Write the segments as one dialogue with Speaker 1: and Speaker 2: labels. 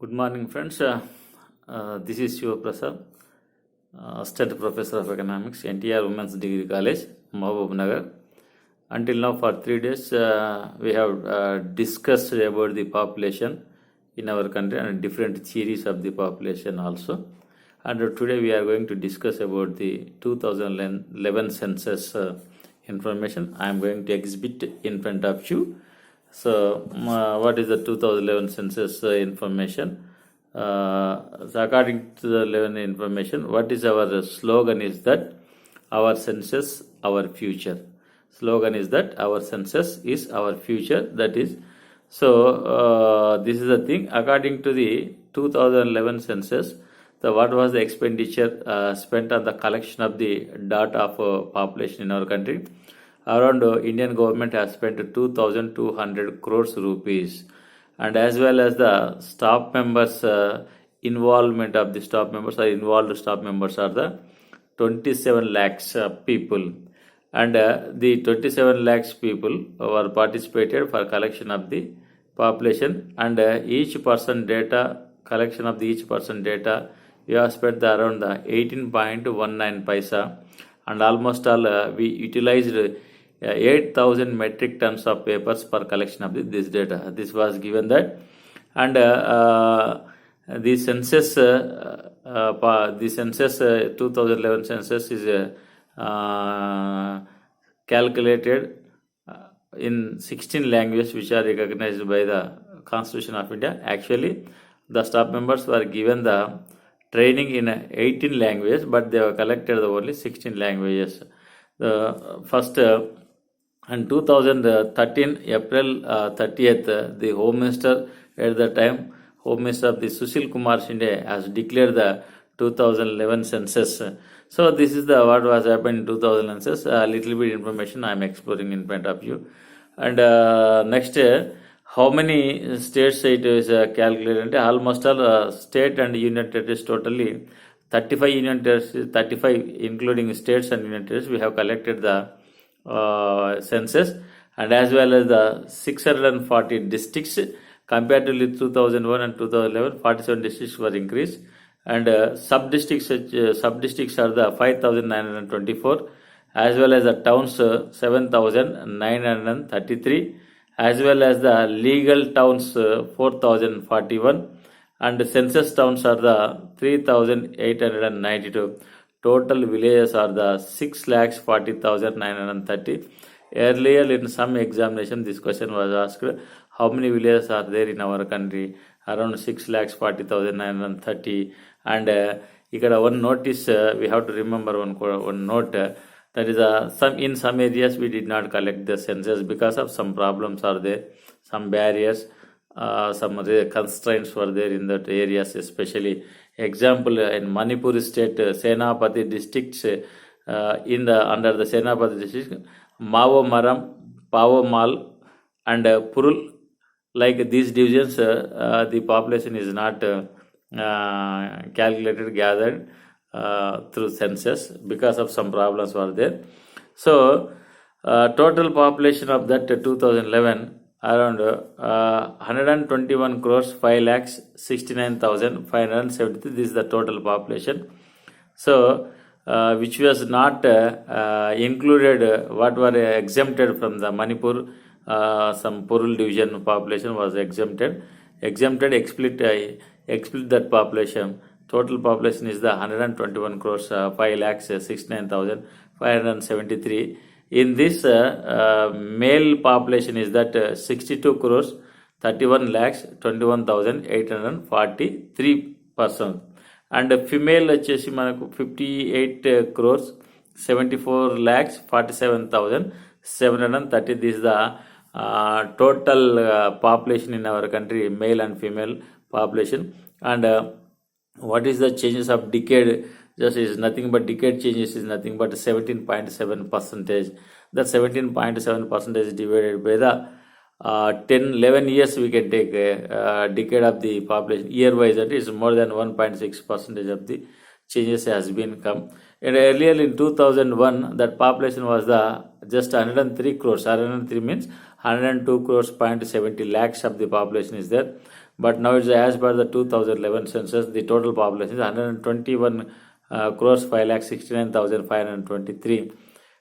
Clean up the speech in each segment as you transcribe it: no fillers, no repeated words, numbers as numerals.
Speaker 1: Good morning, friends. This is Shiva Prasad, Assistant Professor of Economics, NTR Women's Degree College, Mahabub Nagar. Until now, for 3 days, we have discussed about the population in our country and different theories of the population also. And today we are going to discuss about the 2011 census information. I am going to exhibit in front of you. So, what is the 2011 census information? So according to the 11 information, what is our slogan is that our census, our future. Slogan is that our census is our future. That is, so this is the thing. According to the 2011 census, what was the expenditure spent on the collection of the data of population in our country? Around Indian government has spent 2,200 crores rupees, and as well as the staff members involvement of the staff members are involved staff members are the 27 lakhs people, and the 27 lakhs people were participated for collection of the population, and each person data collection of the each person data we have spent around the 18.19 paisa, and almost all we utilized 8,000 metric tons of papers per collection of this data. This was given that, and the census 2011 census is calculated in 16 languages which are recognized by the Constitution of India. Actually, the staff members were given the training in 18 languages, but they were collected only 16 languages. The first in 2013, April 30th, the Home Minister at the time, Home Minister of the Sushil Kumar Shinde has declared the 2011 census. So this is the what was happened in 2011 census. A little bit information I am exploring in front of you. And next, how many states it is calculated? Almost all state and union territories totally 35 union territories, 35 including states and union territories. We have collected the census, and as well as the 640 districts compared to 2001 and 2011, 47 districts were increased, and sub districts are the 5,924, as well as the towns 7,933, as well as the legal towns 4,041, and the census towns are the 3,892. Total villages are the 6,40,930. Earlier in some examination, this question was asked, how many villages are there in our country? Around 6,40,930. And one notice, we have to remember one note, that is in some areas we did not collect the census because of some problems are there, some barriers, some constraints were there in that areas, especially. Example, in Manipur state, Senapati districts, under the Senapati district, Mavo Maram, Pavo Mal, and Purul, like these divisions, the population is not calculated, gathered through census because of some problems were there. So, total population of that 2011 around 121 crores 5 lakhs 69,573. This is the total population. So, which was not included, what were exempted from the Manipur, some Purul division population was exempted, explicit that population. Total population is the 121 crores 5 lakhs 69,573. In this, male population is that 62 crores 31 lakhs 21,843 persons, and female వచ్చేసి మనకు 58 crores 74 lakhs 47,730. This is the total population in our country, male and female population. And what is the changes of decade? Just is nothing but decade changes is nothing but 17.7%. That 17.7% divided by the 11 years we can take a decade of the population year wise, that is more than 1.6% of the changes has been come. And earlier in 2001, that population was the just 103 crores. 103 means 102 crores 0.70 lakhs of the population is there. but now it's as per the 2011 census, the total population is 121 crores 5,69,523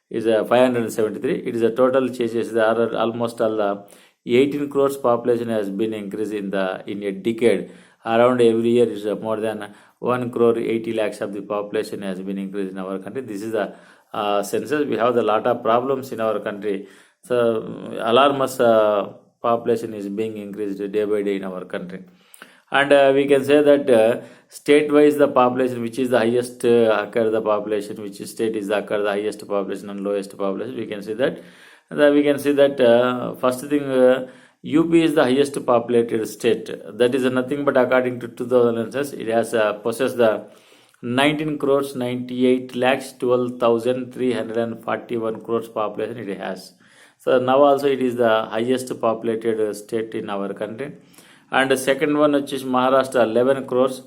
Speaker 1: is 573. It is a total changes. There are almost all the 18 crores population has been increased in a decade. Around every year is more than 1 crore 80 lakhs of the population has been increased in our country. This is the census. We have a lot of problems in our country. So alarmous population is being increased day by day in our country. And we can say that state-wise the population, which is the highest occur the population, which state is occur the highest population and lowest population, we can see that. First thing, UP is the highest populated state. That is nothing but according to 2000 census, it has possessed the 19 crores 98 lakhs 12,341 crores population it has. So now also it is the highest populated state in our country. And the second one, which is Maharashtra, 11 crores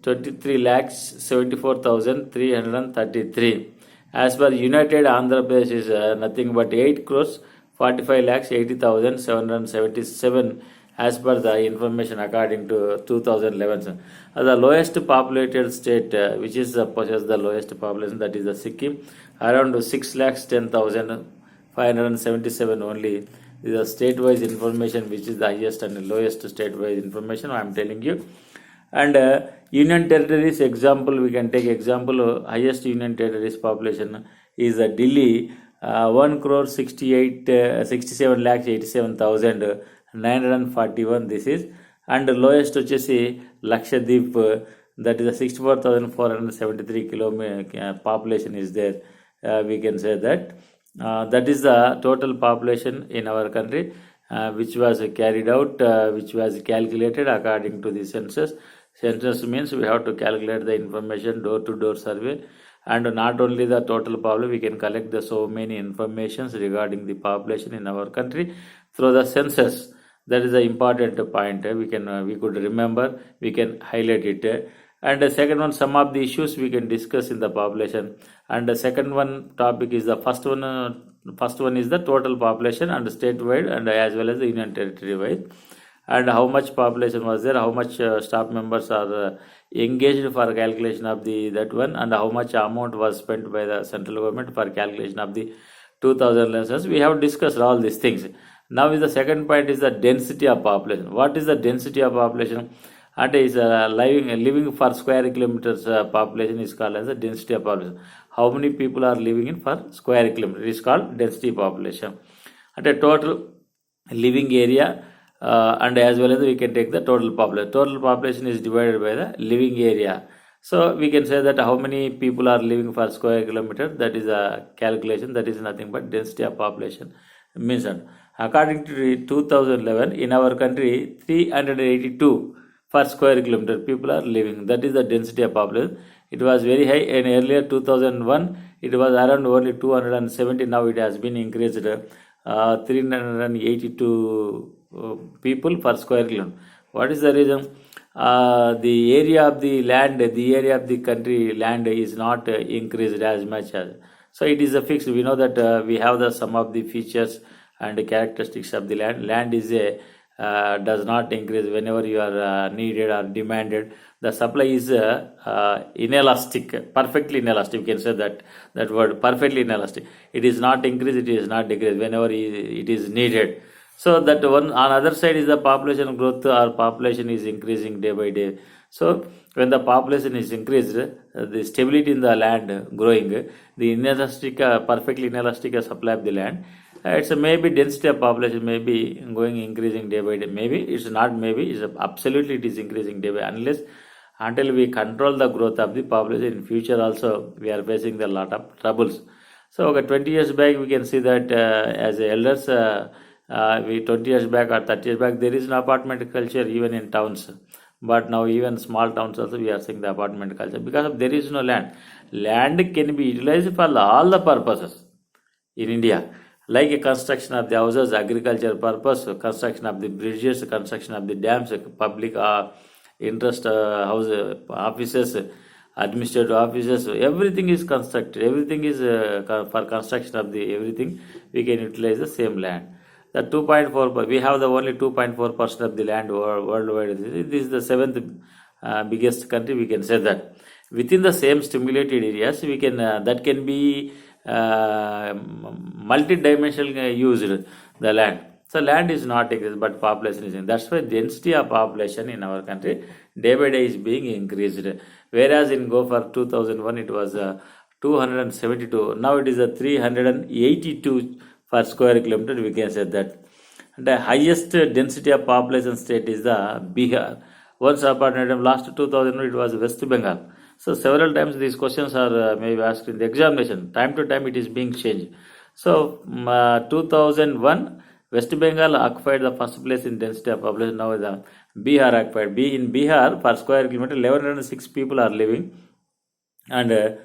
Speaker 1: 23 lakhs 74,333. As per United Andhra Pradesh is nothing but 8 crores 45 lakhs 80,777 as per the information according to 2011. The lowest populated state, which is possesses the lowest population, that is the Sikkim, around 6 lakhs 10,577 only. This is a state-wise information, which is the highest and lowest state-wise information I am telling you. And Union Territories example, we can take example, highest Union Territories population is Delhi, 1 crore 67 lakhs 87,941 this is. And lowest వచ్చేసి Lakshadweep, that is a 64,473 population is there. We can say that. That is the total population in our country, which was carried out, which was calculated according to the census. Census means we have to calculate the information door-to-door survey, and not only the total population, we can collect the so many informations regarding the population in our country through the census. That is the important point. We could remember, we can highlight it. And the second one, some of the issues we can discuss in the population. And the second one topic is the first one is the total population and statewide and as well as the Union Territory wide. And how much population was there, how much staff members are engaged for calculation of that one, and how much amount was spent by the central government for calculation of the 2000 census. We have discussed all these things. Now is the second point is the density of population. What is the density of population? And is living for square kilometers population is called as the density of population. How many people are living in per square kilometer is called density population. At a total living area, and as well as we can take the total population. Total population is divided by the living area. So we can say that how many people are living per square kilometer, that is a calculation, that is nothing but density of population means that. According to 2011, in our country, 382 per square kilometer people are living. That is the density of population. It was very high in earlier 2001. It was around only 270. Now it has been increased 382 people per square kilometer. What is the reason? The area of the land, the area of the country land is not increased as much as. So it is a fixed. We know that we have some of the features and the characteristics of the land. Land is does not increase whenever you are needed or demanded. The supply is inelastic, perfectly inelastic. You can say that word, perfectly inelastic. It is not increased, it is not decreased whenever it is needed. So that one on other side is the population growth. Our population is increasing day by day. So when the population is increased, the stability in the land growing, the inelastic, perfectly inelastic supply of the land, it's maybe density of population may be going increasing day by day. Maybe it's not. Maybe it's absolutely it is increasing day by day, until we control the growth of the population. In future also we are facing a lot of troubles. So 20 years back we can see that as elders. 20 years back or 30 years back, there is an apartment culture even in towns. But now even small towns also we are seeing the apartment culture because there is no land. Land can be utilized for all the purposes in India, like a construction of the houses, agriculture purpose, construction of the bridges, construction of the dams, public interest house offices, administrative offices. Everything is constructed. Everything is for construction of the everything. We can utilize the same land. The 2.4, we have the only 2.4% of the land worldwide. This is the seventh biggest country, we can say that. Within the same stimulated areas, we can that can be multi-dimensional used, the land. So land is not exist, but population is in. That's why density of population in our country day by day is being increased. Whereas in go for 2001 it was 272. Now it is a 382 per square kilometer. We can say that. The highest density of population state is the Bihar. Once upon a time, last 2000 it was West Bengal. So several times these questions are maybe asked in the examination. Time to time it is being changed. So 2001 West Bengal occupied the first place in density of population. Now the Bihar occupied. In Bihar per square kilometer 1106 people are living, and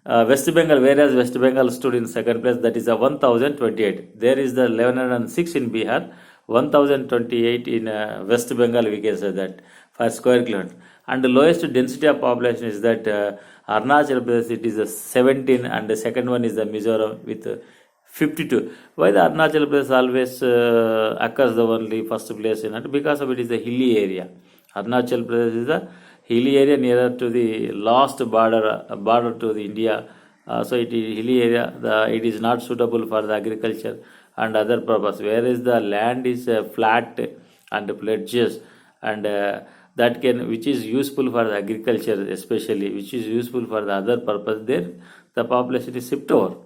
Speaker 1: West Bengal, whereas West Bengal stood in second place, that is a 1028. There is the 1106 in Bihar, 1028 in West Bengal, we can say that, per square kilometer. And the lowest density of population is that Arunachal Pradesh, it is a 17, and the second one is the Mizoram with 52. Why the Arunachal Pradesh always occurs the only first place in it? Because of it is a hilly area. Arunachal Pradesh is the hilly area nearer to the last border to the India. So it is hilly area. It is not suitable for the agriculture and other purpose. Whereas the land is flat and plateaus, and that can, which is useful for the agriculture especially, which is useful for the other purpose. There the population is shipped over.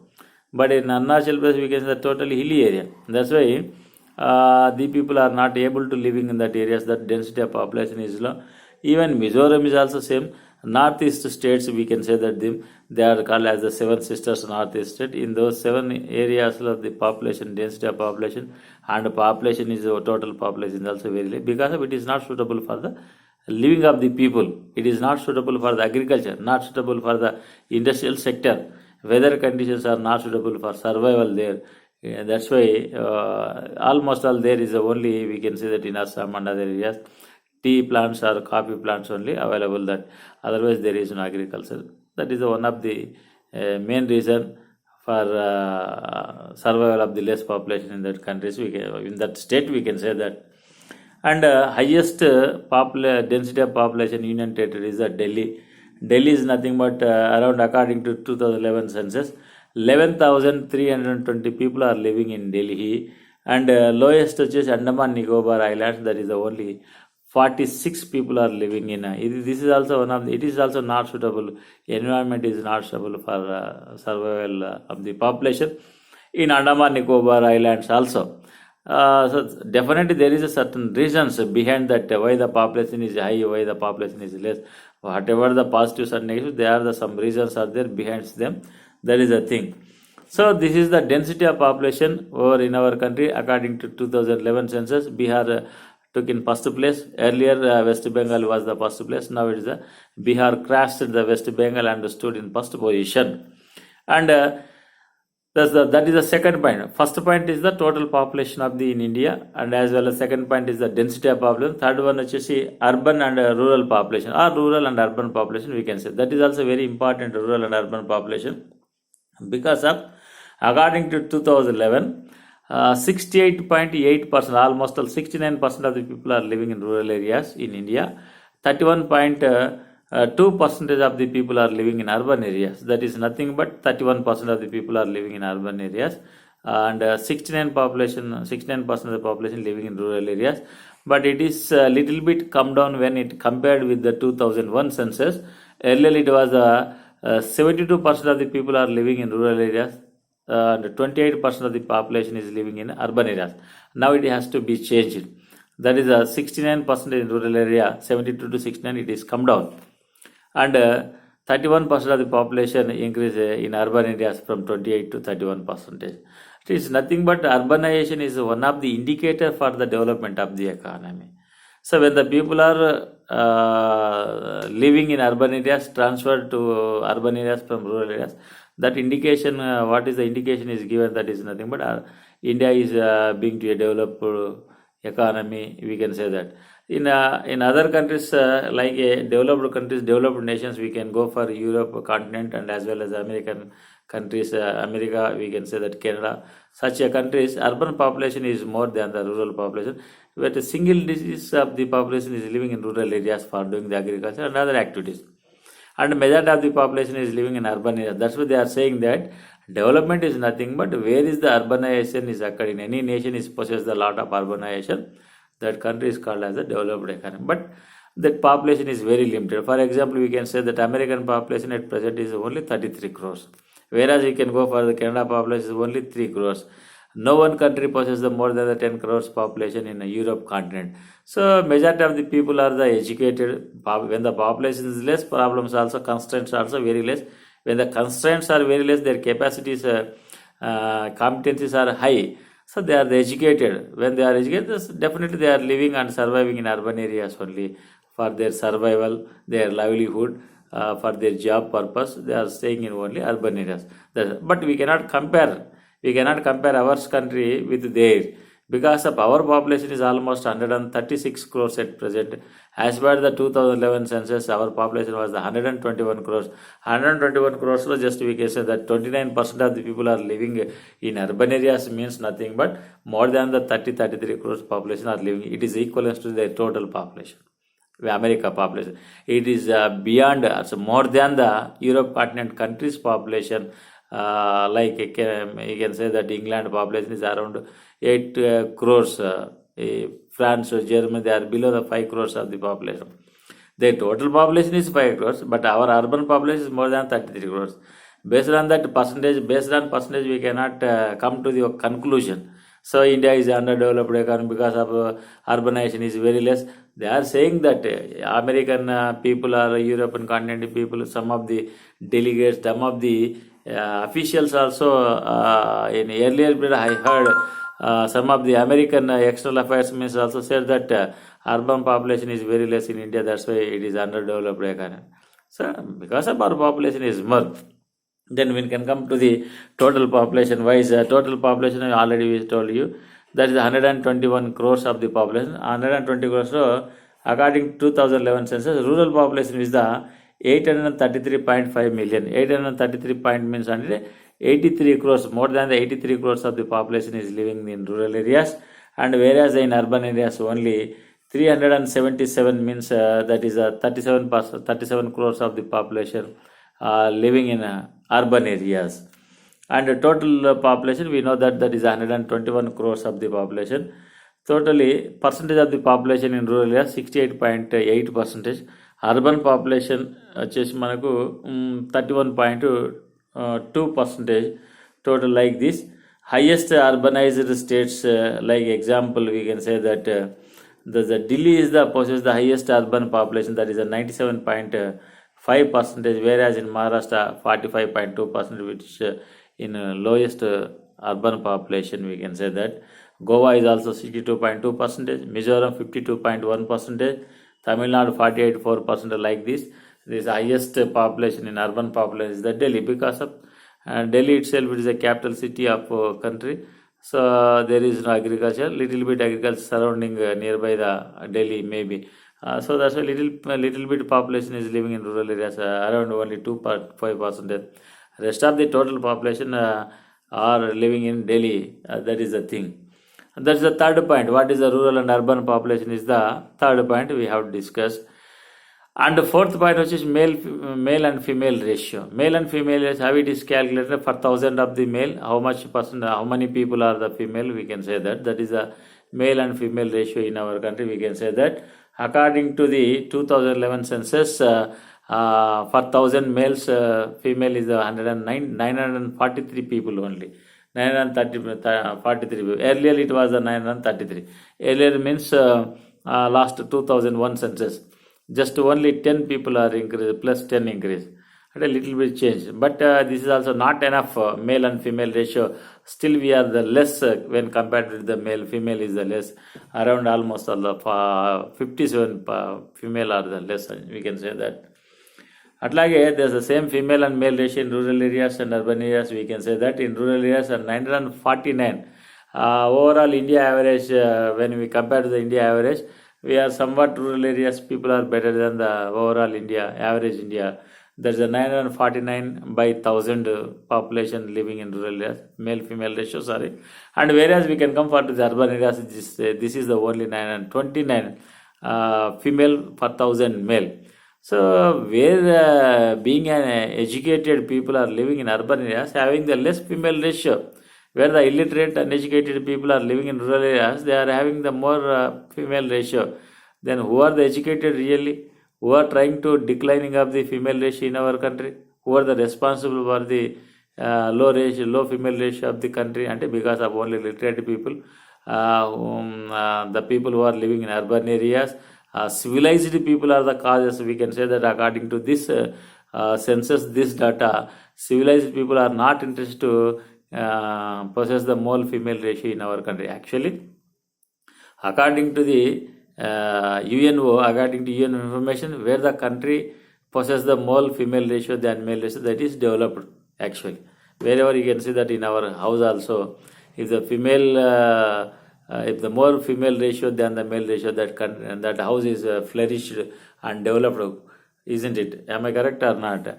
Speaker 1: But in Arunachal Pradesh we can say the totally hilly area. That's why the people are not able to living in that areas. That density of population is low. Even Mizoram is also same. Northeast states, we can say that they are called as the seven sisters northeast state. In those seven areas of the population, density of population and population is total population is also very low, because of it is not suitable for the living of the people. It is not suitable for the agriculture, not suitable for the industrial sector. Weather conditions are not suitable for survival there. That's why almost all there is only, we can say that in Assam and other areas, tea plants or coffee plants only available, that otherwise there is no agriculture. That is one of the main reason for survival of the less population in that countries. In that state we can say that. And highest density of population Union Territory is Delhi. Delhi is nothing but around, according to 2011 census, 11,320 people are living in Delhi, and lowest which is Andaman Nicobar Islands, that is the only 46 people are living in. This is also one of the, it is also not suitable. Environment is not suitable for survival of the population in Andaman Nicobar Islands also. So definitely there is a certain reasons behind that, why the population is high, why the population is less. Whatever the positives and negatives, there are some reasons are there behind them. That is a thing. So this is the density of population over in our country according to 2011 census. Bihar took in first place. Earlier West Bengal was the first place. Now it is Bihar crashed the West Bengal and stood in first position. And that is the second point. First point is the total population of the in India, and as well as second point is the density of population. Third one is urban and rural population, or rural and urban population, we can say. That is also very important, rural and urban population, because of, according to 2011, 68.8%, almost 69% of the people are living in rural areas in India. 31.2% of the people are living in urban areas. That is nothing but 31% of the people are living in urban areas, and 69% of the population living in rural areas. But it is a little bit come down when it compared with the 2001 census. Earlier it was 72% of the people are living in rural areas, and 28% of the population is living in urban areas. Now it has to be changed. That is 69% in rural area, 72 to 69 it is come down. And 31% of the population increase in urban areas from 28 to 31%. It is nothing but urbanization is one of the indicator for the development of the economy. So when the people are living in urban areas, transferred to urban areas from rural areas, that indication, what is the indication is given, that is nothing but India is being to a developed economy, we can say that. In other countries developed countries, developed nations, we can go for Europe continent and as well as American countries, America, we can say that Canada, such a countries, urban population is more than the rural population. But a single digits of the population is living in rural areas for doing the agriculture and other activities. And majority of the population is living in urban areas. That's why they are saying that development is nothing but where is the urbanization is occurring. Any nation is possessed a lot of urbanization. That country is called as a developed economy. But that population is very limited. For example, we can say that American population at present is only 33 crores. Whereas you can go for the Canada population is only 3 crores. No one country possesses the more than the 10 crores population in the Europe continent. So majority of the people are the educated. When the population is less, problems also, constraints also very less. When the constraints are very less, their capacities, competencies are high. So they are the educated. When they are educated, definitely they are living and surviving in urban areas only for their survival, their livelihood, for their job purpose. They are staying in only urban areas. But we cannot compare. We cannot compare our country with theirs because of our population is almost 136 crores at present. As per the 2011 census, our population was 121 crores. 121 crores, so just we can say that 29% of the people are living in urban areas means nothing but more than the 33 crores population are living. It is equivalent to their total population. America population. It is beyond, so more than the Europe continent countries population. Like you can say that England population is around 8 crores. France or Germany, they are below the 5 crores of the population. Their total population is 5 crores, but our urban population is more than 33 crores. Based on percentage, we cannot come to the conclusion. So India is underdeveloped economy because of urbanization is very less. They are saying that American people or European continent people, some of the delegates, some of the officials also in earlier period I heard some of the American external affairs ministers also said that urban population is very less in India. That's why it is underdeveloped economy. So because of our population is more. Then we can come to the total population wise. Total population already we told you that is 121 crores of the population. 120 crores. So according to 2011 census, rural population is the 833.5 million. 833 point means 83 crores. More than the 83 crores of the population is living in rural areas, and whereas in urban areas only 377 means that is 37 crores of the population living in urban areas. And the total population, we know that is 121 crores of the population. Totally percentage of the population in rural areas 68.8 percentage. Urban population వచ్చేసి మనకు 31.2 percentage total like this. Highest urbanized states, like example we can say that the Delhi is the possesses the highest urban population, that is a 97.5 percentage, whereas in Maharashtra 45.2 percent, which in lowest urban population we can say that. Goa is also 62.2 percentage, Mizoram 52.1 percentage, Tamil Nadu 48.4% like this. This highest population in urban population is the Delhi because of Delhi itself, it is a capital city of country. So there is no agriculture, little bit agriculture surrounding nearby the Delhi maybe. So that's a little bit population is living in rural areas, around only 2.5%. Rest of the total population are living in Delhi. That is the thing. That's the third point. What is the rural and urban population is the third point we have discussed. And the fourth point, which is male and female ratio. Male and female ratio, how it is calculated for 1,000 of the male, how many people are the female, we can say that. That is the male and female ratio in our country, we can say that. According to the 2011 census, for 1,000 males, female is 943 people only. 943 people. Earlier it was 933. Earlier means last 2001 census. Just only 10 people are increased, plus 10 increase. And a little bit change. But this is also not enough male and female ratio. Still we are the less when compared with the male. Female is the less. Around almost 57 female are the less. We can say that. అట్లాగే there's the same female and male ratio in rural areas and urban areas. We can say that in rural areas are 949. Overall India average, when we compare to the India average, we are somewhat rural areas people are better than the overall India, average India. There's a 949 by 1000 population living in rural areas, male female ratio, sorry. And whereas we can come for the urban areas, this is the only 929 female per 1000 male. So where being an educated people are living in urban areas, having the less female ratio, where the illiterate and educated people are living in rural areas, they are having the more female ratio. Then who are the educated really? Who are trying to declining of the female ratio in our country? Who are the responsible for the low female ratio of the country? And because of only literate people, the people who are living in urban areas, civilized people are the causes. We can say that according to this census, this data, civilized people are not interested to possess the male female ratio in our country. Actually, according to the UNO, according to UN information, where the country possesses the male female ratio than male ratio, that is developed actually. Wherever you can see that in our house also, if the female if the more female ratio than the male ratio, that house is flourished and developed, isn't it? Am I correct or not?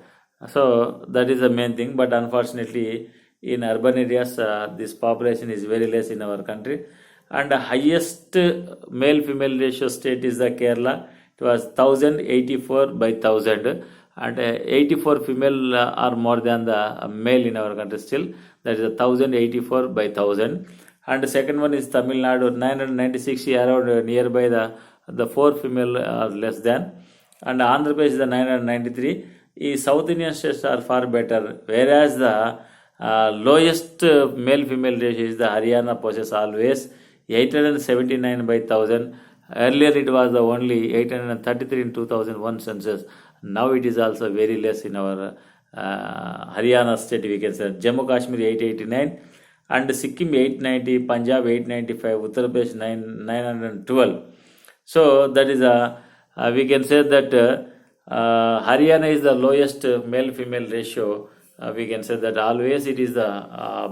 Speaker 1: So that is the main thing. But unfortunately, in urban areas, this population is very less in our country. And the highest male female ratio state is the Kerala. It was 1084 by 1000, and 84 female are more than the male in our country still. That is 1084 by 1000. And the second one is Tamil Nadu, 996 around nearby the 4 female are less than. And Andhra Pradesh is the 993. South Indian states are far better, whereas the lowest male female ratio is the Haryana possesses always 879 by 1000. Earlier it was the only 833 in 2001 census. Now it is also very less in our Haryana state, we can say. Jammu Kashmir 889 and Sikkim 890, Punjab 895, Uttar Pradesh 912. So that is we can say that Haryana is the lowest male female ratio. We can say that always it is the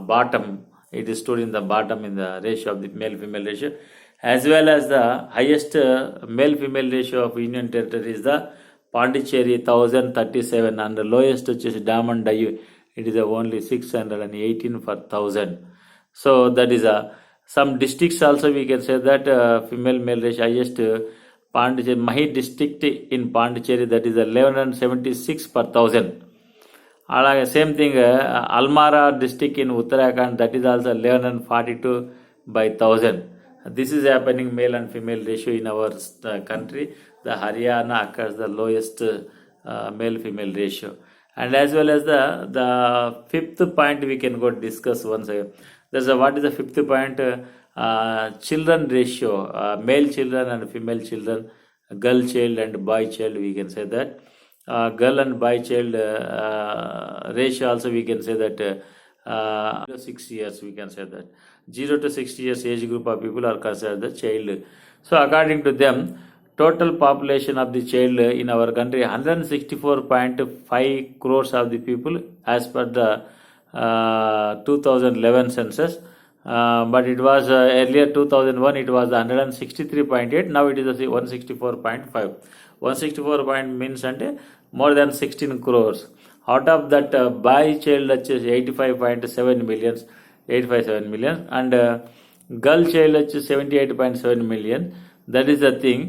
Speaker 1: bottom. It is stood in the bottom in the ratio of the male female ratio, as well as the highest male female ratio of Union Territory is the Pondicherry 1037, and the lowest which is Daman Diu, it is only 618 per 1000. So that is some districts also we can say that female male ratio highest Pondicherry, Mahi district in Pondicherry, that is 1176 per 1000. అలాగే same thing Almora district in Uttarakhand, that is also 1142 by 1000. This is happening male and female ratio in our country. The Haryana occurs the lowest male female ratio. And as well as the fifth point we can go discuss once again. What is the fifth point? Children ratio, male children and female children, girl child and boy child, we can say that. Girl and boy child ratio also we can say that 6 years, we can say that 0 to 60 years age group of people are considered the child. So according to them, total population of the child in our country 164.5 crores of the people as per the 2011 census. But it was earlier 2001 it was 163.8, now it is 164.5. 164 point means ante more than 16 crores. Out of that boy child వచ్చేసి 85.7 million, and girl child వచ్చేసి 78.7 million. That is the thing.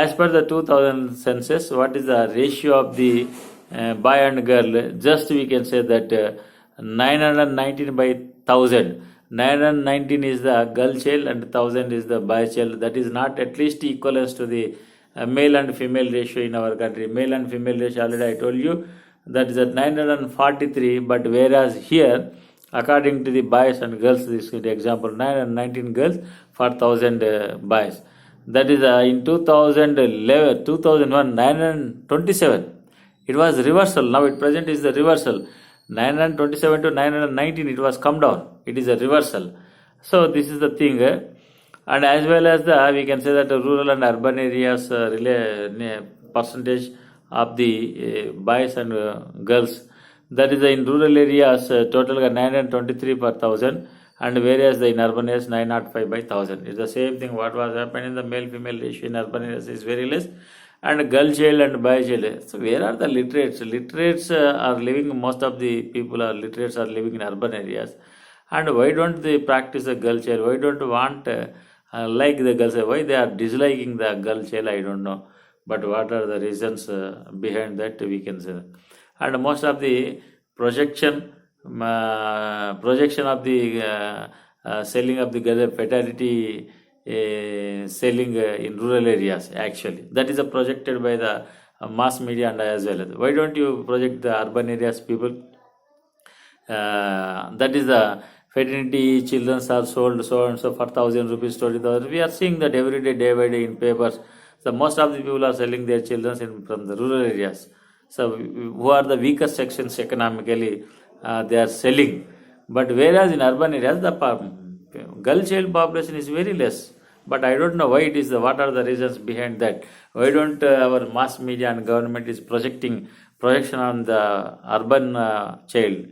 Speaker 1: As per the 2000 census, what is the ratio of the boy and girl? Just we can say that 919 by 1000. 919 is the girl child and 1000 is the boy child. That is not at least equivalent to the male and female ratio in our country. Male and female ratio already I told you, that is at 943, but whereas here according to the boys and girls, this is the example 919 girls for 1000 boys. That is in 2011, 2001 927. It was reversal. Now at present is the reversal. 927 to 919 it was come down. It is a reversal. So this is the thing. And as well as we can say that the rural and urban areas percentage of the boys and girls, that is in rural areas total 923 per 1000, and whereas in urban areas 905 by 1000. It's the same thing what was happening in the male female ratio in urban areas is very less, and girl child and boy child. So where are the literates? Literates are living, most of the people are literates are living in urban areas. And why don't they practice the girl child? Why don't want like the girl child? Why they are disliking the girl child? I don't know. But what are the reasons behind that? We can say. And most of the projection of the selling of the girl fertility selling in rural areas, actually that is projected by the mass media and as well. Why don't you project the urban areas people? That is the fertility children are sold so and so for 1,000 rupees, 20,000. We are seeing that every day by day in papers. So most of the people are selling their children from the rural areas. So who are the weaker sections economically, they are selling. But whereas in urban areas the girl child population is very less. But I don't know why it is. What are the reasons behind that? Why don't our mass media and government is projection on the urban child?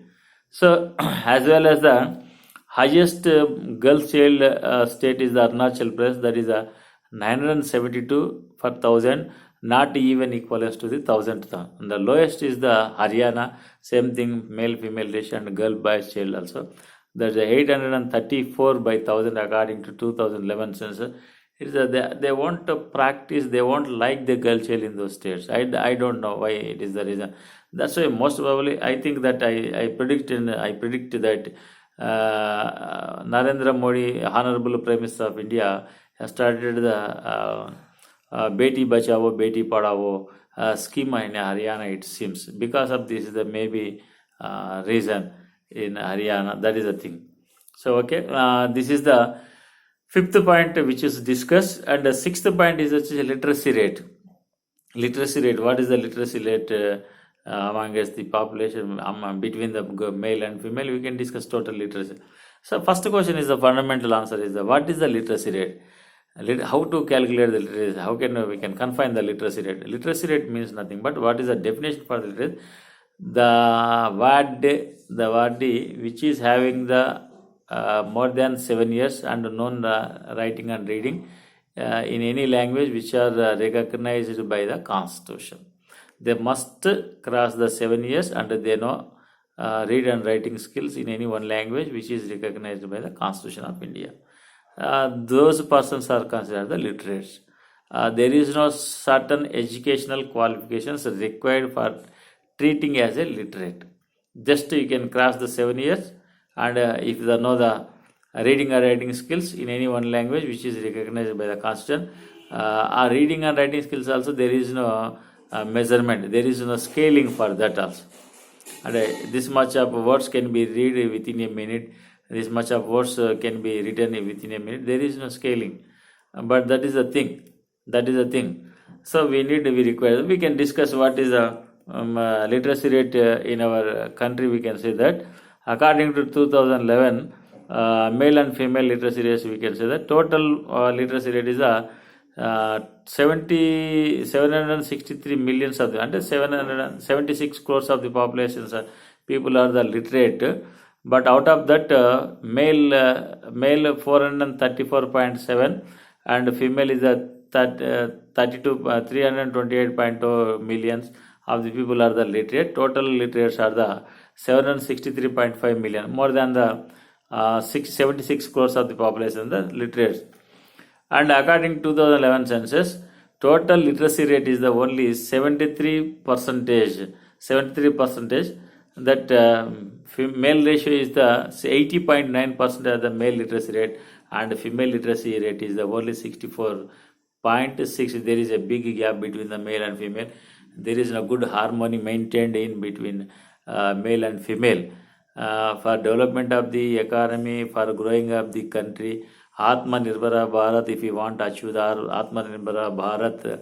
Speaker 1: So as well as the highest girl child state is the Arunachal Pradesh, that is 972 per thousand, not even equivalent to the 1,000th. And the lowest is the Haryana, same thing, male female ratio and girl boy child also. There's 834 by 1,000 according to 2011 census. It is they want to practice, they won't like the girl child in those states. I don't know why it is the reason. That's why most probably I think that I predict that Narendra Modi, Honorable Prime Minister of India, has started the Beti Bachao, Beti Padhao scheme in Haryana, it seems. Because of this, the maybe reason in Haryana, that is the thing. So, okay, this is the fifth point which is discussed, and the sixth point is actually literacy rate. Literacy rate, what is the literacy rate amongst the population between the male and female? We can discuss total literacy. So, first question is the fundamental answer is what is the literacy rate? How to calculate the literacy? How can we can confine the literacy rate? Literacy rate means nothing but what is the definition for the literacy? The Vardi which is having the more than 7 years and known writing and reading in any language which are recognized by the Constitution. They must cross the 7 years and they know read and writing skills in any one language which is recognized by the Constitution of India. Those persons are considered the literates. There is no certain educational qualifications required for treating as a literate. Just you can cross the 7 years, and if you know the reading or writing skills in any one language which is recognized by the Constitution, our reading and writing skills also there is no measurement, there is no scaling for that also. And this much of words can be read within a minute, this much of words can be written within a minute. There is no scaling, but that is the thing. So we require. We can discuss what is the literacy rate in our country. We can say that according to 2011 male and female literacy rates, we can say that total literacy rate is 763 millions of the under 776 crores of the populations people are the literate. But out of that, male 434.7 and female is 328.2 millions of the people are the literate. Total literates are the 763.5 million, more than the 76 crores of the population, the literates. And according to 2011 census, total literacy rate is the only 73%. That male ratio is the 80.9% of the male literacy rate, and female literacy rate is the only 64.6. There is a big gap between the male and female. There is a good harmony maintained in between male and female. For development of the economy, for growing up the country, Atmanirbhar Bharat, if we want to achieve the Atmanirbhar Bharat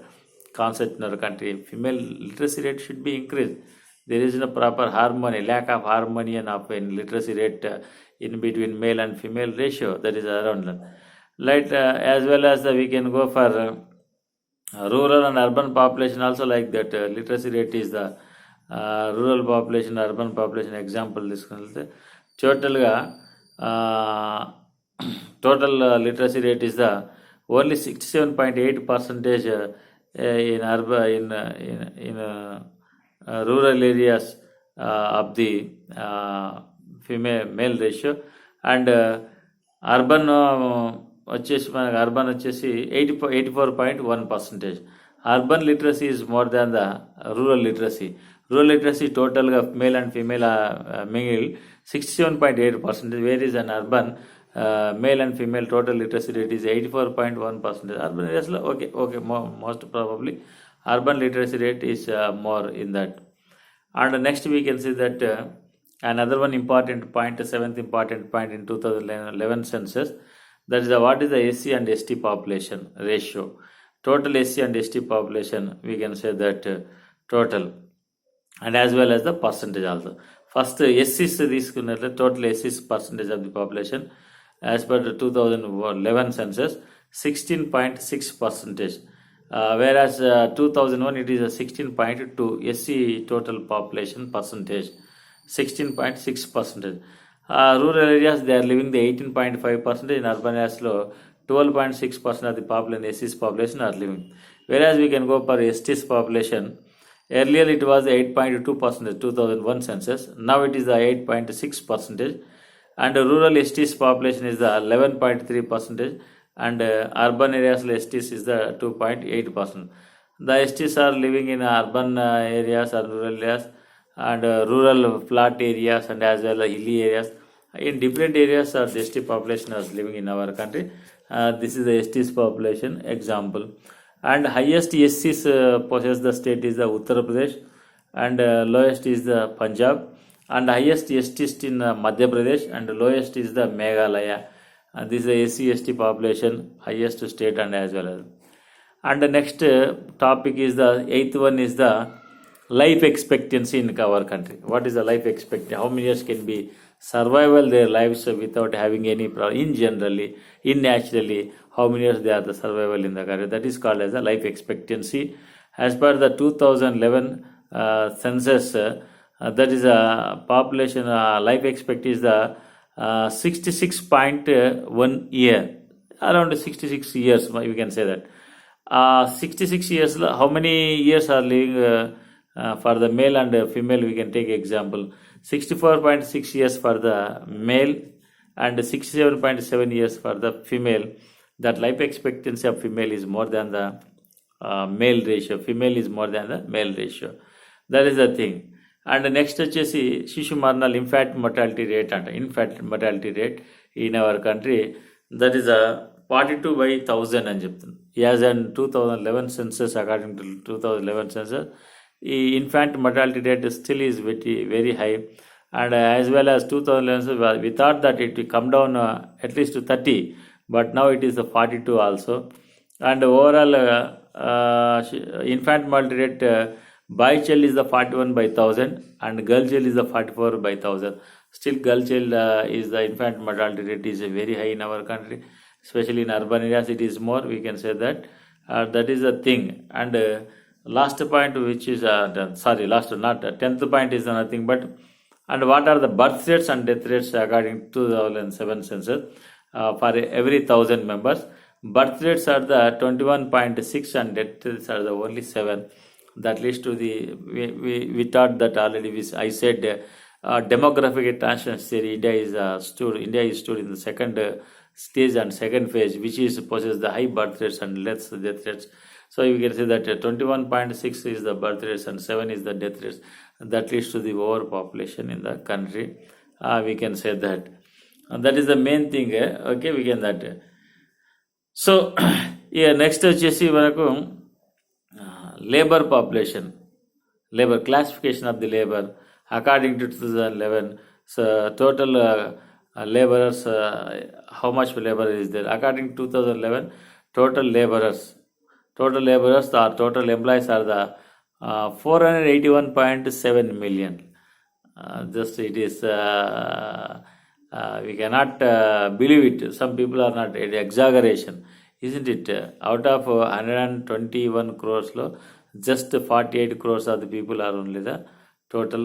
Speaker 1: concept in our country, female literacy rate should be increased. There is no proper harmony, lack of harmony in literacy rate in between male and female ratio, that is around. Like as well as we can go for rural and urban population also like that. Literacy rate is the rural population, urban population example this total total literacy rate is the only 67.8% in urban in rural areas of the female male ratio, and urban వచ్చేసి మనకు urban వచ్చేసి 84.1%. Urban literacy is more than the rural literacy. Rural literacy టోటల్గా male and female mingle 67.8%, where is in urban male and female total literacy rate is 84.1%. Urban areas, okay, most probably urban literacy rate is more in that. And next we can see that another one important point, seventh important point in 2011 census, that is what is the SC and ST population ratio. Total SC and ST population, we can say that total, and as well as the percentage also. First SCs తీసుకున్నట్లయితే total SCs percentage of the population as per the 2011 census 16.6%, whereas 2001 it is a 16.2. SC total population percentage 16.6%. Rural areas they are living the 18.5%, in urban areas 12.6% of the population, SC's population are living. Whereas we can go for ST's population. Earlier it was 8.2% 2001 census, now it is the 8.6%, and rural ST's population is the 11.3%, and urban areas ST's is the 2.8%. The ST's are living in urban areas or rural areas, and rural flat areas, and as well as hilly areas. In different areas the ST population is living in our country. This is the ST's population example. And highest SCs possess the state is the Uttar Pradesh, and lowest is the Punjab, and highest STs in Madhya Pradesh, and lowest is the Meghalaya. This is the SC ST population, highest state, and as well as. And the next topic is the eighth one is the life expectancy in our country. What is the life expectancy? How many years can be survival their lives without having any problem? In generally, in naturally, how many years they are the survival in the country? That is called as the life expectancy. As per the 2011 census, that is a population life expectancy is the 66.1 year, around 66 years, we can say that. 66 years, how many years are living for the male and female? We can take example 64.6 years for the male and 67.7 years for the female. That life expectancy of female is more than the male ratio. Female is more than the male ratio. That is the thing. And next వచ్చేసి శిశు మరణాలు, infant mortality rate అంట. Infant mortality rate in our country, that is a 42/1000 అని చెప్తుంది. As in 2011 census, according to 2011 census, the infant mortality rate still is very, very high. And as well as 2011, we thought that it will come down at least to 30, but now it is the 42 also. And overall infant mortality rate, boy child is the 41/1000, and girl child is the 44/1000. Still girl child is the infant mortality rate is very high in our country, especially in urban areas it is more, we can say that. That is the thing. And last point, which is not 10th point, is nothing but, and what are the birth rates and death rates according to 2007 census for every 1000 members? Birth rates are the 21.6 and death rates are the only 7. That leads to the, we thought that already, I said demographic transition theory. India is stood in the second stage and second phase, which is possesses the high birth rates and less death rates. So you can say that 21.6 is the birth rates and 7 is the death rates. That leads to the overpopulation in the country. We can say that. And that is the main thing. Okay, we can that. So yeah, next వచ్చేసి మనకు labor population, labor classification of the labor according to 2011. So total laborers, how much labor is there? According to 2011, total laborers or total employees are the 481.7 million. Just it is we cannot believe it. Some people are not, exaggeration, isn't it? Out of 121 crores lo, just 48 crores of the people are only the total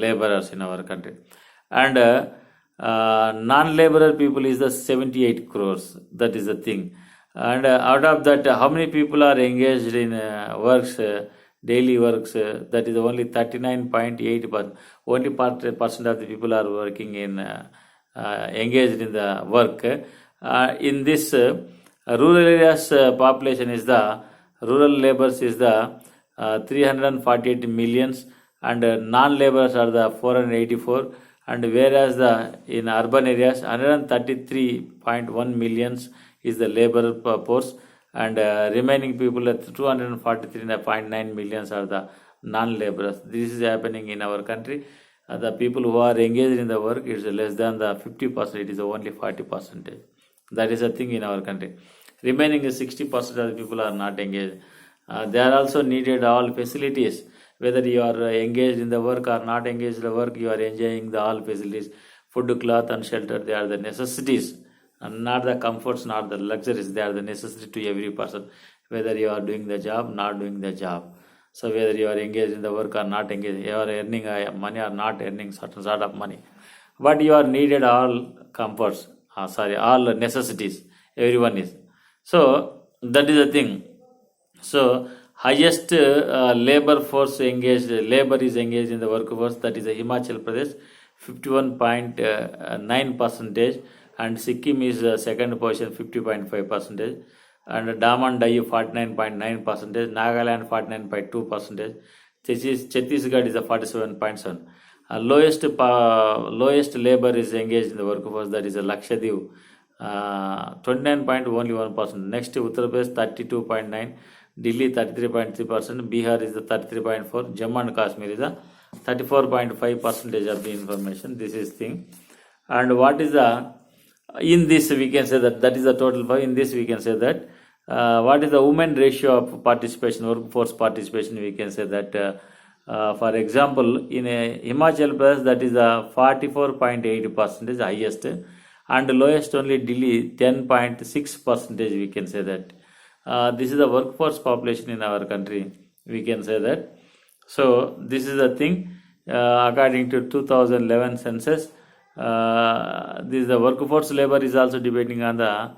Speaker 1: laborers in our country. And non-laborer people is the 78 crores. That is the thing. And out of that, how many people are engaged in works, daily works? That is only 39.8%. Only percent of the people are working in engaged in the work. In this rural areas, population is the rural laborers is the 348 millions, and non-laborers are the 484, and whereas the in urban areas 133.1 millions is the labor force, and remaining people at 243.9 millions are the non-laborers. This is happening in our country. The people who are engaged in the work is less than the 50%. It is only 40%. That is a thing in our country. Remaining 60% of the people are not engaged. They are also needed all facilities. Whether you are engaged in the work or not engaged in the work, you are enjoying the all facilities. Food, cloth, and shelter, they are the necessities, and not the comforts, not the luxuries. They are the necessity to every person, whether you are doing the job, not doing the job. So whether you are engaged in the work or not engaged, you are earning money or not earning certain sort of money, but you are needed all comforts, all necessities. Everyone is. So that is the thing. So highest labor force engaged, labor is engaged in the workforce. That is Himachal Pradesh, 51.9 percentage, and Sikkim is second position, 50.5 percentage, and Daman Diu 49.9 percentage, Nagaland 49.2 percentage, Chhattisgarh is a 47.7. Lowest labor is engaged in the workforce, that is a Lakshadweep, 29.1%. Next Uttar Pradesh 32.9, Delhi 33.3%, Bihar is the 33.4, Jammu and Kashmir is the 34.5% of the information. This is thing. And what is the, in this we can say that is the total. In this we can say that what is the women ratio of participation, workforce participation, we can say that for example in Himachal Pradesh, that is the 44.8% highest, and lowest only Delhi 10.6%, we can say that. This is the workforce population in our country, we can say that. So this is the thing. According to 2011 census, this the workforce labor is also depending on the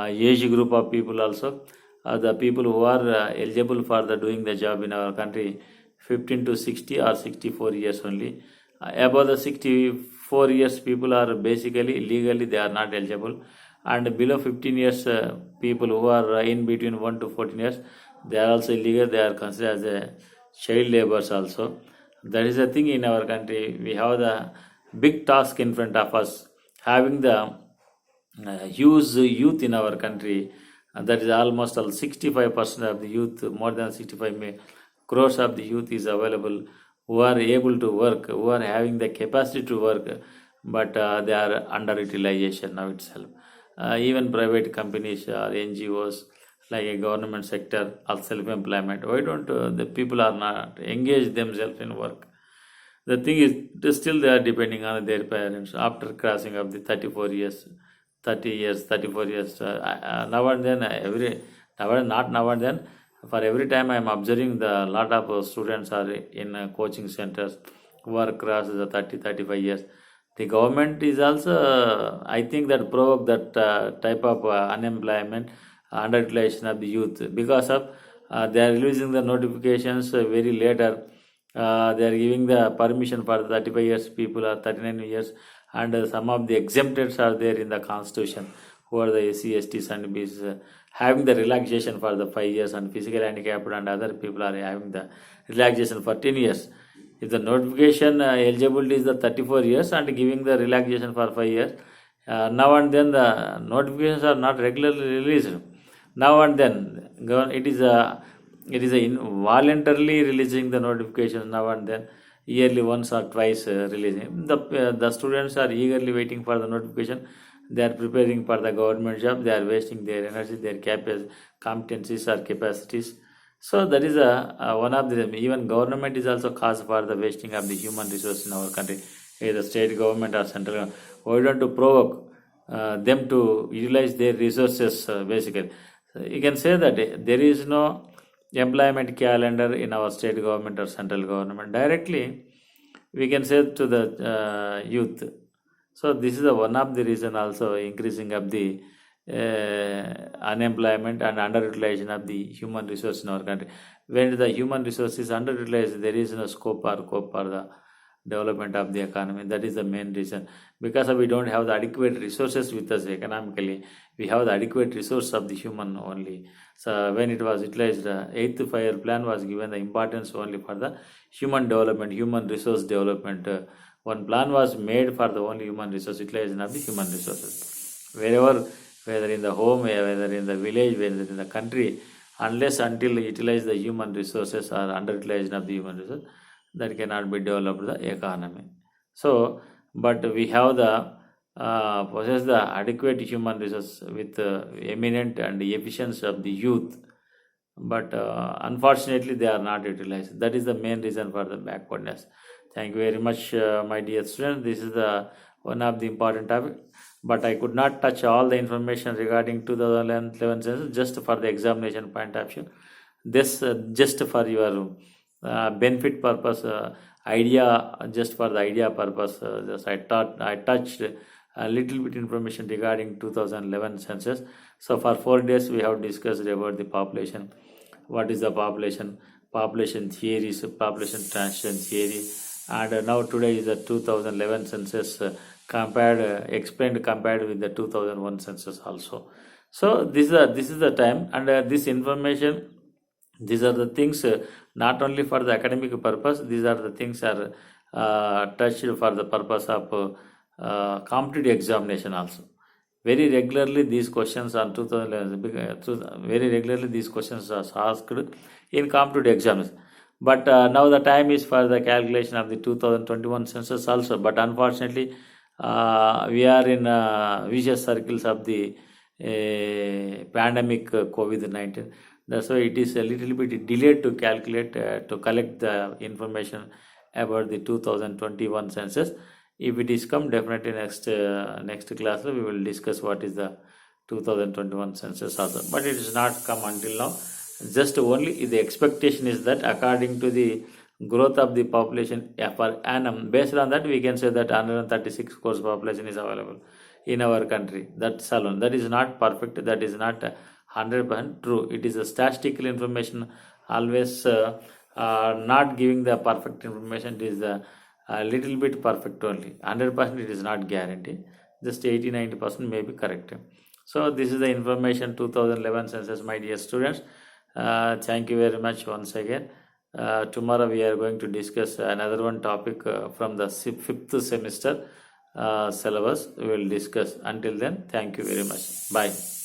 Speaker 1: age group of people also. The people who are eligible for the doing the job in our country, 15 to 60 or 64 years only. Above the 64 years people are basically legally they are not eligible, and below 15 years people who are in between 1 to 14 years, they are also illegal. They are considered as a child laborers also. That is the thing in our country. We have the big task in front of us, having the huge youth in our country. That is almost 65% of the youth, more than 65 crores of the youth is available, who are able to work, who are having the capacity to work, but they are underutilization now itself. Even private companies or NGOs, like a government sector or self-employment, why don't the people are not engaged themselves in work? The thing is, still they are depending on their parents after crossing of the 34 years, 30 years, 34 years. Now and then, for every time I am observing the lot of students are in coaching centers who are crossed the 30, 35 years. The government is also, I think, that provoke that type of unemployment, underutilization of the youth, because of they are releasing the notifications very later. They are giving the permission for 35 years people or 39 years, and some of the exempteds are there in the constitution, who are the SC, STs and BCs, having the relaxation for the 5 years, and physical handicapped and other people are having the relaxation for 10 years. If the notification eligibility is the 34 years and giving the relaxation for 5 years, now and then the notifications are not regularly released. Now and then it is voluntarily releasing the notifications now and then, yearly once or twice releasing. The students are eagerly waiting for the notification. They are preparing for the government job. They are wasting their energy, their competencies or capacities. So that is one of the, even government is also cause for the wasting of the human resource in our country, either state government or central government. Why don't to provoke them to utilize their resources basically? So you can say that there is no employment calendar in our state government or central government. Directly we can say to the youth. So this is one of the reason also increasing of the unemployment and underutilization of the human resource in our country. When the human resource is underutilized, there is no scope for the development of the economy. That is the main reason. Because we don't have the adequate resources with us economically, we have the adequate resource of the human only. So when it was utilized, the 8th 5-year plan was given the importance only for the human development, human resource development. One plan was made for the only human resource, utilization of the human resources. Wherever, whether in the home, whether in the village, whether in the country, unless until utilize the human resources or underutilization of the human resources, that cannot be developed the economy. So, but we have the possess the adequate human resource with eminent and efficiency of the youth, but unfortunately they are not utilized. That is the main reason for the backwardness. Thank you very much, my dear students. This is the one of the important topic, but I could not touch all the information regarding 2011 census just for the examination point of view. This just for your benefit purpose, idea, just for the idea purpose. Just I touched a little bit information regarding 2011 census. So for 4 days we have discussed about the population. What is the population theories, population transition theory, and now today is the 2011 census explained compared with the 2001 census also. So this is the time, and this information, these are the things not only for the academic purpose, these are the things are touched for the purpose of competitive examination also. Very regularly these questions on 2011, very regularly these questions are asked in competitive exams. But now the time is for the calculation of the 2021 census also. But unfortunately, we are in vicious circles of the pandemic COVID-19. That's why it is a little bit delayed to calculate, to collect the information about the 2021 census. If it is come, definitely next class we will discuss what is the 2021 census also. But it is not come until now. Just only the expectation is that according to the growth of the population per annum, based on that we can say that 136 crores population is available in our country. That's alone. That is not perfect. That is not 100% true. It is a statistical information, always not giving the perfect information. It is a little bit perfect only. 100% it is not guaranteed. Just 80-90% may be correct. So this is the information 2011 census, my dear students. Thank you very much once again. Tomorrow we are going to discuss another one topic from the 5th semester syllabus. We will discuss. Until then, thank you very much. Bye.